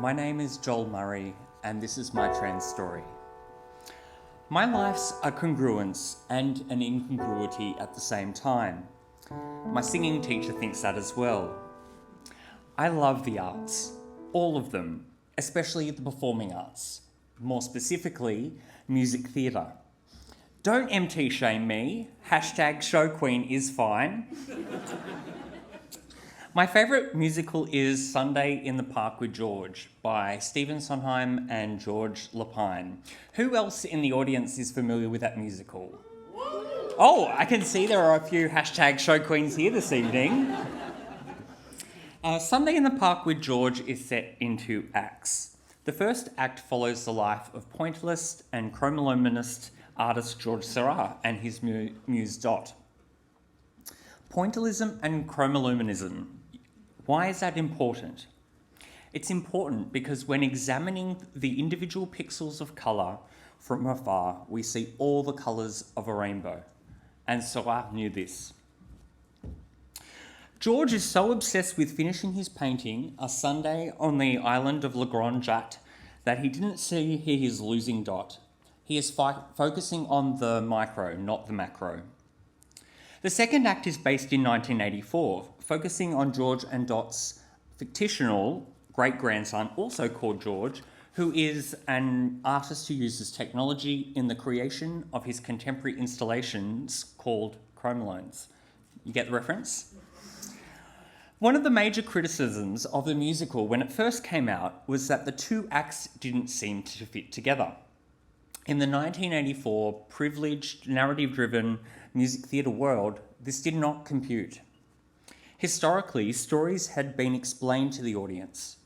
My name is Joël Murray, and this is my trans story. My life's a congruence and an incongruity at the same time. My singing teacher thinks that as well. I love the arts, all of them, especially the performing arts, more specifically, music theatre. Don't MT shame me, #show queen is fine. My favourite musical is Sunday in the Park with George by Stephen Sondheim and George Lapine. Who else in the audience is familiar with that musical? Oh, I can see there are a few #show queens here this evening. Sunday in the Park with George is set in 2 acts. The first act follows the life of pointillist and chromoluminist artist George Seurat and his muse Dot. Pointillism and chromoluminism. Why is that important? It's important because when examining the individual pixels of colour from afar, we see all the colours of a rainbow. And Seurat knew this. George is so obsessed with finishing his painting, A Sunday on the Island of Le Grand Jatte, that he didn't see his losing Dot. He is focusing on the micro, not the macro. The second act is based in 1984, focusing on George and Dot's fictional great-grandson, also called George, who is an artist who uses technology in the creation of his contemporary installations called chromalones. You get the reference? One of the major criticisms of the musical when it first came out was that the 2 acts didn't seem to fit together. In the 1984 privileged, narrative-driven music theatre world, this did not compute. Historically, stories had been explained to the audience.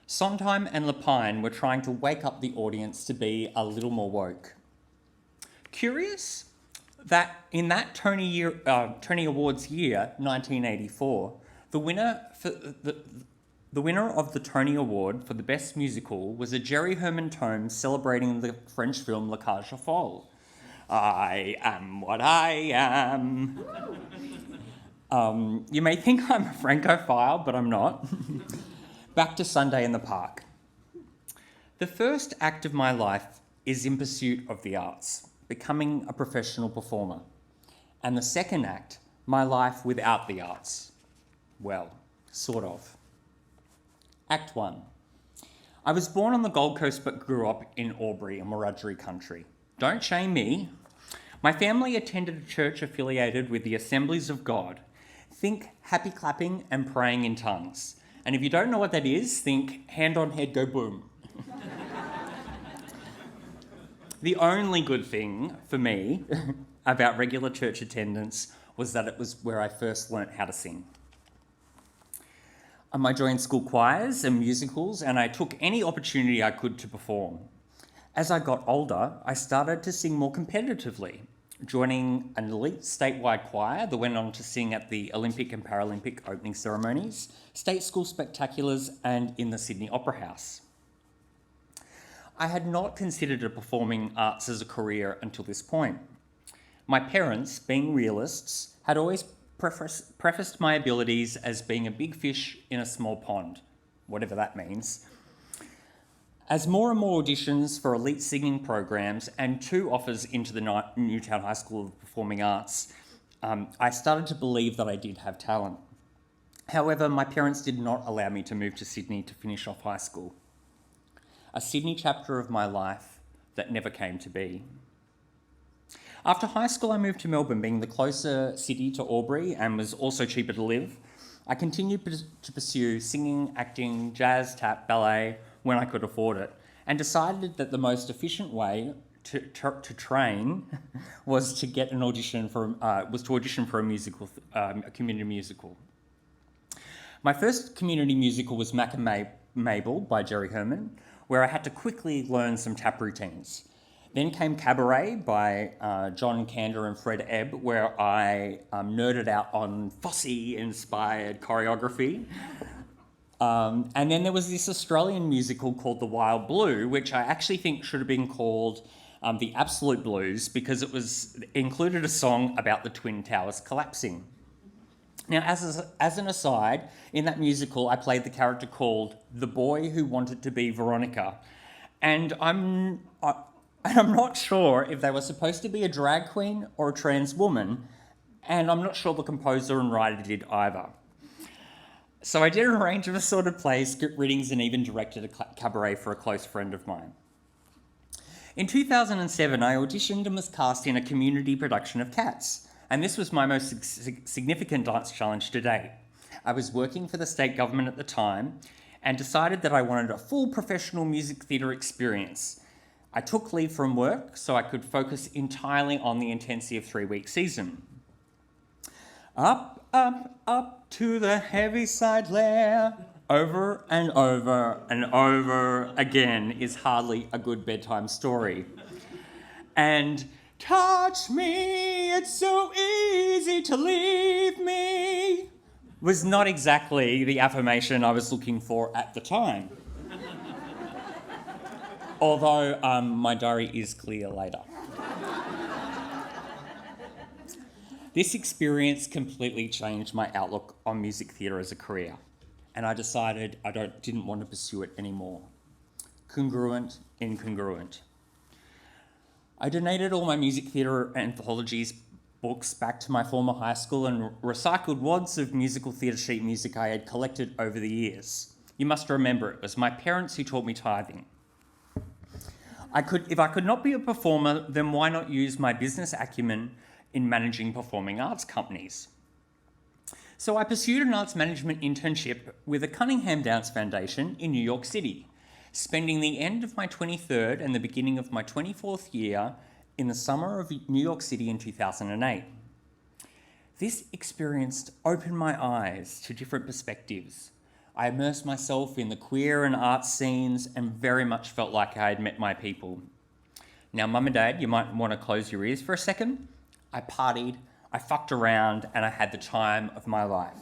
Sondheim and Lapine were trying to wake up the audience to be a little more woke. Curious that in that Tony Awards year, 1984, the winner of the Tony Award for the Best Musical was a Jerry Herman tome celebrating the French film La Cage aux Folles. I am what I am. You may think I'm a Francophile, but I'm not. Back to Sunday in the Park. The first act of my life is in pursuit of the arts, becoming a professional performer. And the second act, my life without the arts. Well, sort of. Act 1. I was born on the Gold Coast but grew up in Albury and Wiradjuri country. Don't shame me. My family attended a church affiliated with the Assemblies of God. Think happy clapping and praying in tongues. And if you don't know what that is, think hand on head, go boom. The only good thing for me about regular church attendance was that it was where I first learnt how to sing. I joined school choirs and musicals, and I took any opportunity I could to perform. As I got older, I started to sing more competitively, joining an elite statewide choir that went on to sing at the Olympic and Paralympic opening ceremonies, state school spectaculars, and in the Sydney Opera House. I had not considered performing arts as a career until this point. My parents, being realists, had always prefaced my abilities as being a big fish in a small pond, whatever that means. As more and more auditions for elite singing programs and 2 offers into the Newtown High School of Performing Arts, I started to believe that I did have talent. However, my parents did not allow me to move to Sydney to finish off high school. A Sydney chapter of my life that never came to be. After high school, I moved to Melbourne, being the closer city to Albury and was also cheaper to live. I continued to pursue singing, acting, jazz, tap, ballet when I could afford it, and decided that the most efficient way to train was to get an audition for a musical, a community musical. My first community musical was Mac and Mabel by Jerry Herman, where I had to quickly learn some tap routines. Then came Cabaret by John Kander and Fred Ebb, where I nerded out on Fosse-inspired choreography. And then there was this Australian musical called The Wild Blue, which I actually think should have been called The Absolute Blues, because it included a song about the Twin Towers collapsing. Now, as an aside, in that musical, I played the character called the boy who wanted to be Veronica. And I'm not sure if they were supposed to be a drag queen or a trans woman, and I'm not sure the composer and writer did either. So I did a range of assorted plays, script readings, and even directed a cabaret for a close friend of mine. In 2007, I auditioned and was cast in a community production of Cats, and this was my most significant dance challenge to date. I was working for the state government at the time and decided that I wanted a full professional music theatre experience. I took leave from work so I could focus entirely on the intensive 3-week season. Up, up, up to the Heaviside Lair, over and over and over again is hardly a good bedtime story. And touch me, it's so easy to leave me was not exactly the affirmation I was looking for at the time. Although my diary is clear later. This experience completely changed my outlook on music theatre as a career, and I decided I didn't want to pursue it anymore. Congruent, incongruent. I donated all my music theatre anthologies books back to my former high school and recycled wads of musical theatre sheet music I had collected over the years. You must remember, it was my parents who taught me tithing. If I could not be a performer, then why not use my business acumen in managing performing arts companies? So I pursued an arts management internship with the Cunningham Dance Foundation in New York City, spending the end of my 23rd and the beginning of my 24th year in the summer of New York City in 2008. This experience opened my eyes to different perspectives. I immersed myself in the queer and arts scenes and very much felt like I had met my people. Now, Mum and Dad, you might want to close your ears for a second. I partied, I fucked around, and I had the time of my life.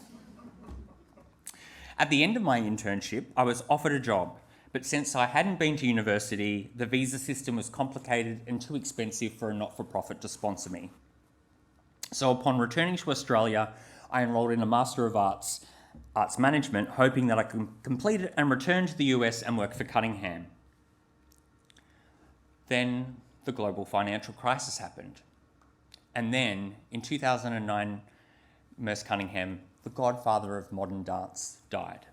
At the end of my internship, I was offered a job, but since I hadn't been to university, the visa system was complicated and too expensive for a not-for-profit to sponsor me. So upon returning to Australia, I enrolled in a Master of Arts Management, hoping that I could complete it and return to the US and work for Cunningham. Then the global financial crisis happened. And then, in 2009, Merce Cunningham, the godfather of modern dance, died.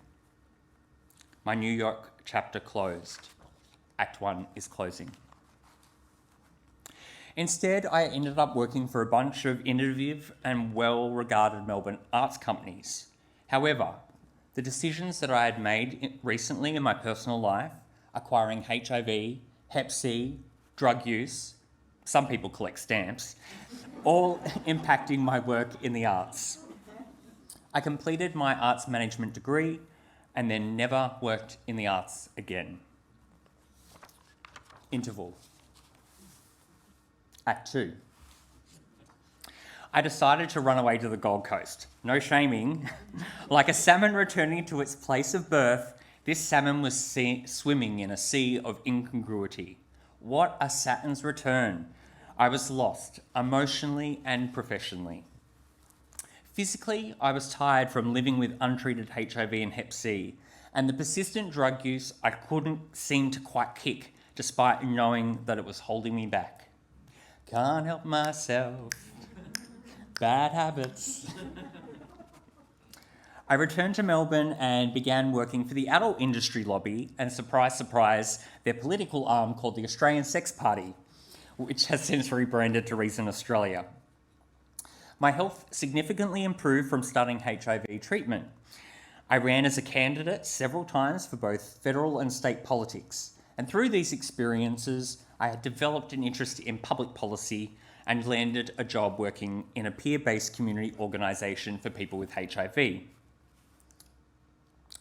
My New York chapter closed. Act 1 is closing. Instead, I ended up working for a bunch of innovative and well-regarded Melbourne arts companies. However, the decisions that I had made recently in my personal life, acquiring HIV, Hep C, drug use, some people collect stamps, all impacting my work in the arts. I completed my arts management degree and then never worked in the arts again. Interval. Act 2. I decided to run away to the Gold Coast. No shaming. Like a salmon returning to its place of birth, this salmon was swimming in a sea of incongruity. What a Saturn's return. I was lost, emotionally and professionally. Physically, I was tired from living with untreated HIV and Hep C, and the persistent drug use I couldn't seem to quite kick, despite knowing that it was holding me back. Can't help myself. Bad habits. I returned to Melbourne and began working for the adult industry lobby and, surprise, surprise, their political arm called the Australian Sex Party, which has since rebranded to Reason Australia. My health significantly improved from starting HIV treatment. I ran as a candidate several times for both federal and state politics, and through these experiences, I had developed an interest in public policy and landed a job working in a peer-based community organisation for people with HIV.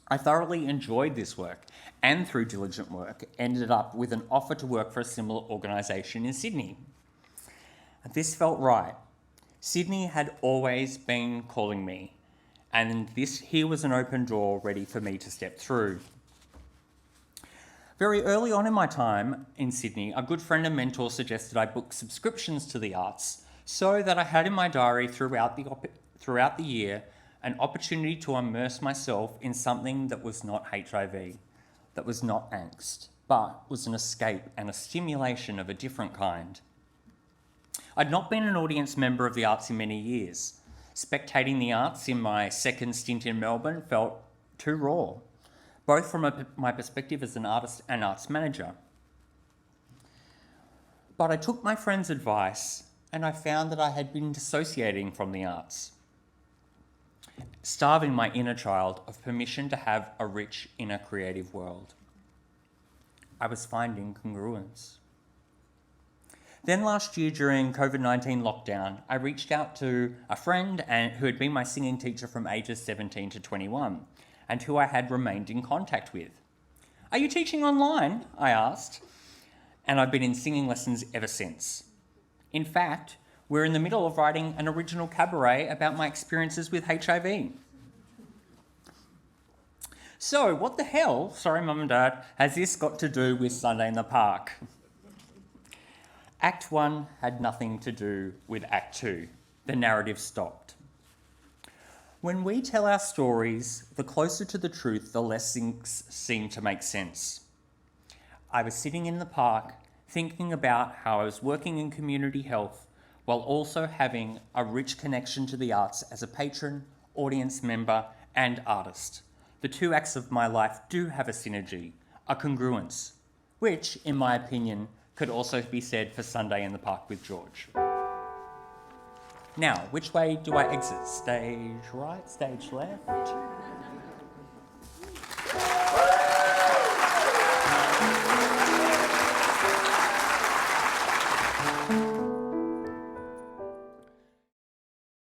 I thoroughly enjoyed this work and, through diligent work, ended up with an offer to work for a similar organisation in Sydney. This felt right. Sydney had always been calling me, and here was an open door ready for me to step through. Very early on in my time in Sydney, a good friend and mentor suggested I book subscriptions to the arts so that I had in my diary throughout the year an opportunity to immerse myself in something that was not HIV, that was not angst, but was an escape and a stimulation of a different kind. I'd not been an audience member of the arts in many years. Spectating the arts in my second stint in Melbourne felt too raw, both from my perspective as an artist and arts manager. But I took my friend's advice and I found that I had been dissociating from the arts, starving my inner child of permission to have a rich inner creative world. I was finding congruence. Then last year during COVID-19 lockdown, I reached out to a friend who had been my singing teacher from ages 17 to 21 and who I had remained in contact with. "Are you teaching online?" I asked, and I've been in singing lessons ever since. In fact, we're in the middle of writing an original cabaret about my experiences with HIV. So what the hell, sorry Mum and Dad, has this got to do with Sunday in the Park? Act 1 had nothing to do with Act 2. The narrative stopped. When we tell our stories, the closer to the truth, the less things seem to make sense. I was sitting in the park thinking about how I was working in community health while also having a rich connection to the arts as a patron, audience member, and artist. The two acts of my life do have a synergy, a congruence, which, in my opinion, could also be said for Sunday in the Park with George. Now, which way do I exit? Stage right, stage left?